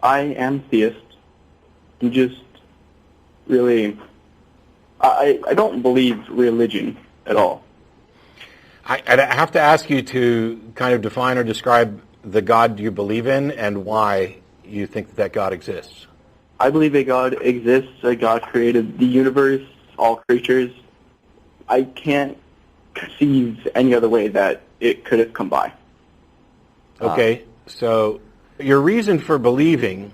I am theist. I'm just really, I don't believe religion at all. I have to ask you to kind of define or describe the God you believe in and why you think that God exists. I believe a God exists. A God created the universe, all creatures. I can't conceive any other way that it could have come by. Okay, so your reason for believing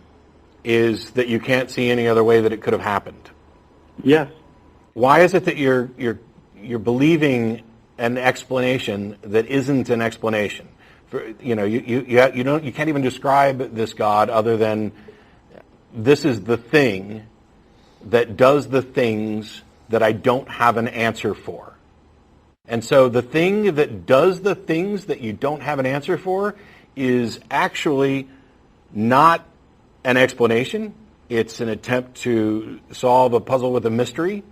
is that you can't see any other way that it could have happened. Yes. Why is it that you're believing an explanation that isn't an explanation? You can't even describe this God other than this is the thing that does the things that I don't have an answer for. And so the thing that does the things that you don't have an answer for is actually not an explanation. It's an attempt to solve a puzzle with a mystery.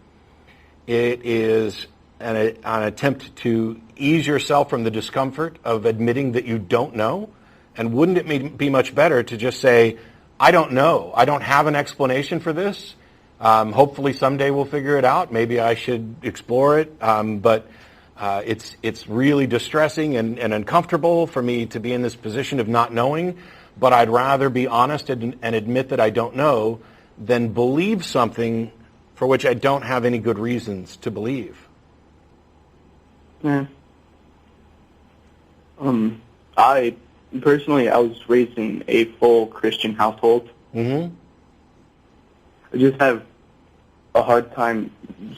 It is an attempt to ease yourself from the discomfort of admitting that you don't know. And wouldn't it be much better to just say, I don't know. I don't have an explanation for this. Hopefully someday we'll figure it out. Maybe I should explore it. But it's really distressing and uncomfortable for me to be in this position of not knowing. But I'd rather be honest and admit that I don't know than believe something for which I don't have any good reasons to believe. Yeah. I was raised in a full Christian household. Mm-hmm. I just have a hard time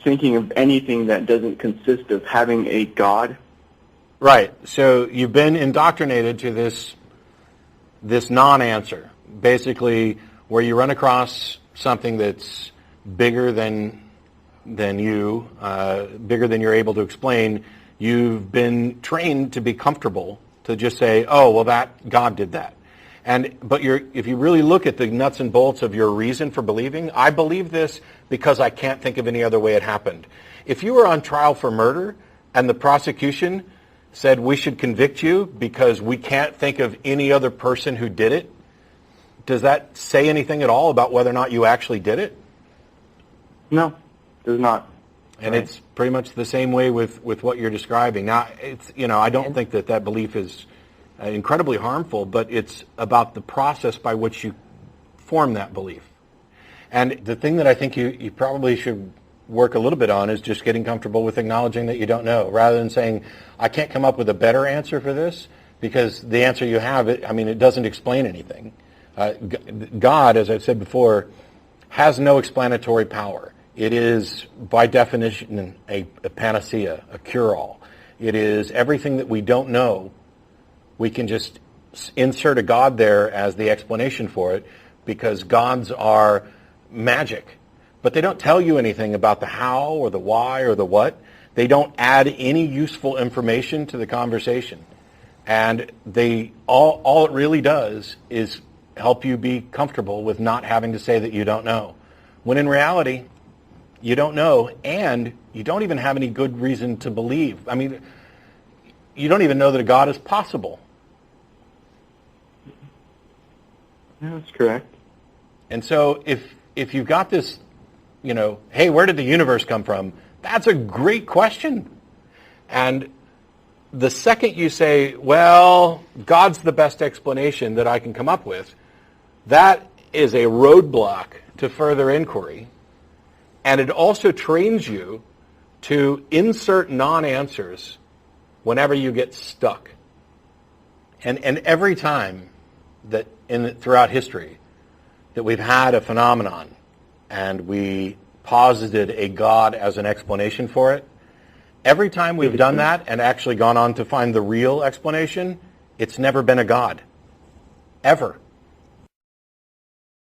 thinking of anything that doesn't consist of having a God. Right. So you've been indoctrinated to this non-answer, basically, where you run across something that's bigger than you, bigger than you're able to explain. You've been trained to be comfortable to just say, oh, well, that God did that. But if you really look at the nuts and bolts of your reason for believing, I believe this because I can't think of any other way it happened. If you were on trial for murder and the prosecution said we should convict you because we can't think of any other person who did it, does that say anything at all about whether or not you actually did it? No, it does not. And it's pretty much the same way with what you're describing. Now, I don't think that belief is incredibly harmful, but it's about the process by which you form that belief. And the thing that I think you probably should work a little bit on is just getting comfortable with acknowledging that you don't know, rather than saying, I can't come up with a better answer for this, because the answer you have, it doesn't explain anything. God, as I've said before, has no explanatory power. It is, by definition, a panacea, a cure-all. It is everything that we don't know. We can just insert a God there as the explanation for it, because gods are magic. But they don't tell you anything about the how or the why or the what. They don't add any useful information to the conversation. And all it really does is help you be comfortable with not having to say that you don't know. When in reality, you don't know, and you don't even have any good reason to believe. You don't even know that a God is possible. Yeah, that's correct. And so if you've got this, hey, where did the universe come from? That's a great question. And the second you say, well, God's the best explanation that I can come up with, that is a roadblock to further inquiry. And it also trains you to insert non-answers whenever you get stuck. And every time that throughout history that we've had a phenomenon and we posited a God as an explanation for it, every time we've done that and actually gone on to find the real explanation, it's never been a God. Ever.